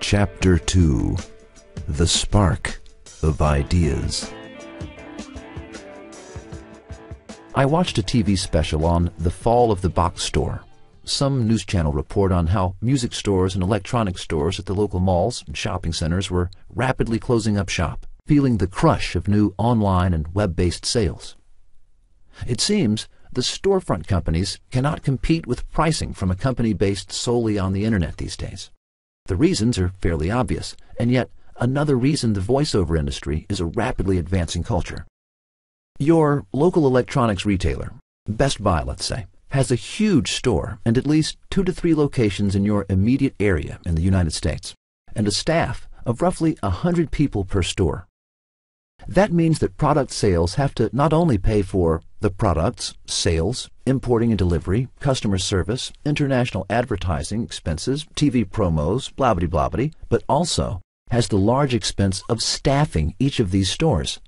Chapter 2: The Spark of Ideas. I watched a TV special on the fall of the box store. Some news channel report on how music stores and electronic stores at the local malls and shopping centers were rapidly closing up shop, feeling the crush of new online and web-based sales. It seems the storefront companies cannot compete with pricing from a company based solely on the internet these days. The reasons are fairly obvious, and yet another reason the voiceover industry is a rapidly advancing culture. Your local electronics retailer, Best Buy let's say, has a huge store and at least 2 to 3 locations in your immediate area in the United States, and a staff of roughly 100 people per store. That means that product sales have to not only pay for the products, sales, importing and delivery, customer service, international advertising expenses, TV promos, blah-blah-blah, but also has the large expense of staffing each of these stores,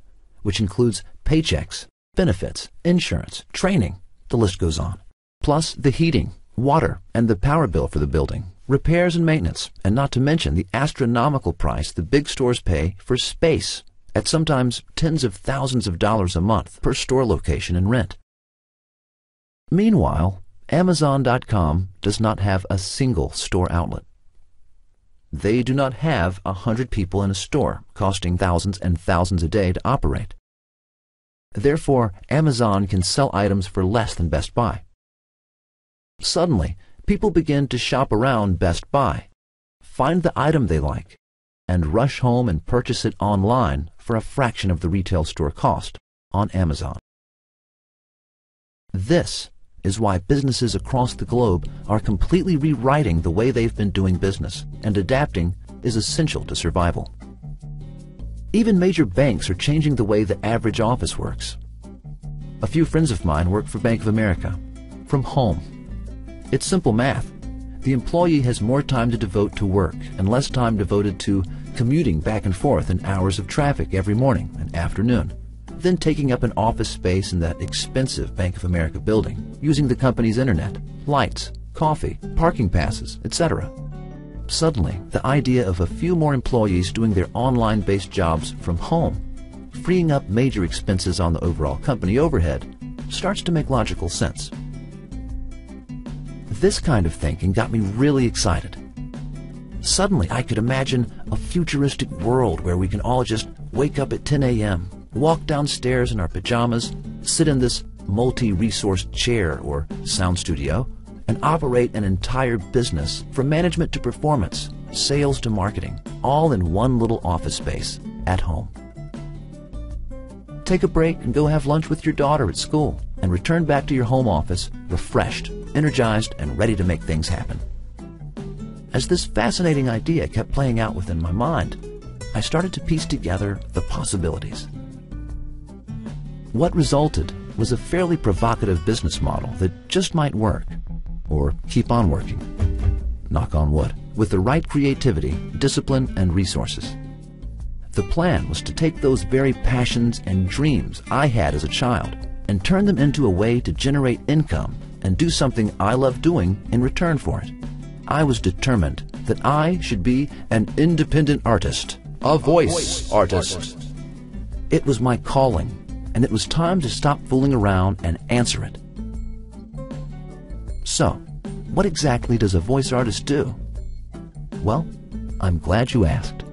which includes paychecks, benefits, insurance, training, the list goes on. Plus the heating, water, and the power bill for the building, repairs and maintenance, and not to mention the astronomical price the big stores pay for space, at sometimes tens of thousands of dollars a month per store location and rent. Meanwhile, Amazon.com does not have a single store outlet. They do not have 100 people in a store costing thousands and thousands a day to operate. Therefore, Amazon can sell items for less than Best Buy. Suddenly, people begin to shop around Best Buy, find the item they like, and rush home and purchase it online for a fraction of the retail store cost on Amazon. This is why businesses across the globe are completely rewriting the way they've been doing business, and adapting is essential to survival. Even major banks are changing the way the average office works. A few friends of mine work for Bank of America from home. It's simple math. The employee has more time to devote to work and less time devoted to commuting back and forth in hours of traffic every morning and afternoon, then taking up an office space in that expensive Bank of America building, using the company's internet, lights, coffee, parking passes, etc. Suddenly, the idea of a few more employees doing their online-based jobs from home, freeing up major expenses on the overall company overhead, starts to make logical sense. This kind of thinking got me really excited. Suddenly, I could imagine a futuristic world where we can all just wake up at 10 a.m., walk downstairs in our pajamas, sit in this multi-resource chair or sound studio, and operate an entire business from management to performance, sales to marketing, all in one little office space at home. Take a break and go have lunch with your daughter at school, and return back to your home office refreshed, energized, and ready to make things happen. As this fascinating idea kept playing out within my mind, I started to piece together the possibilities. What resulted was a fairly provocative business model that just might work, or keep on working, knock on wood, with the right creativity, discipline, and resources. The plan was to take those very passions and dreams I had as a child and turn them into a way to generate income and do something I love doing in return for it. I was determined that I should be an independent artist, a voice artist. It was my calling, and it was time to stop fooling around and answer it. So, what exactly does a voice artist do? Well, I'm glad you asked.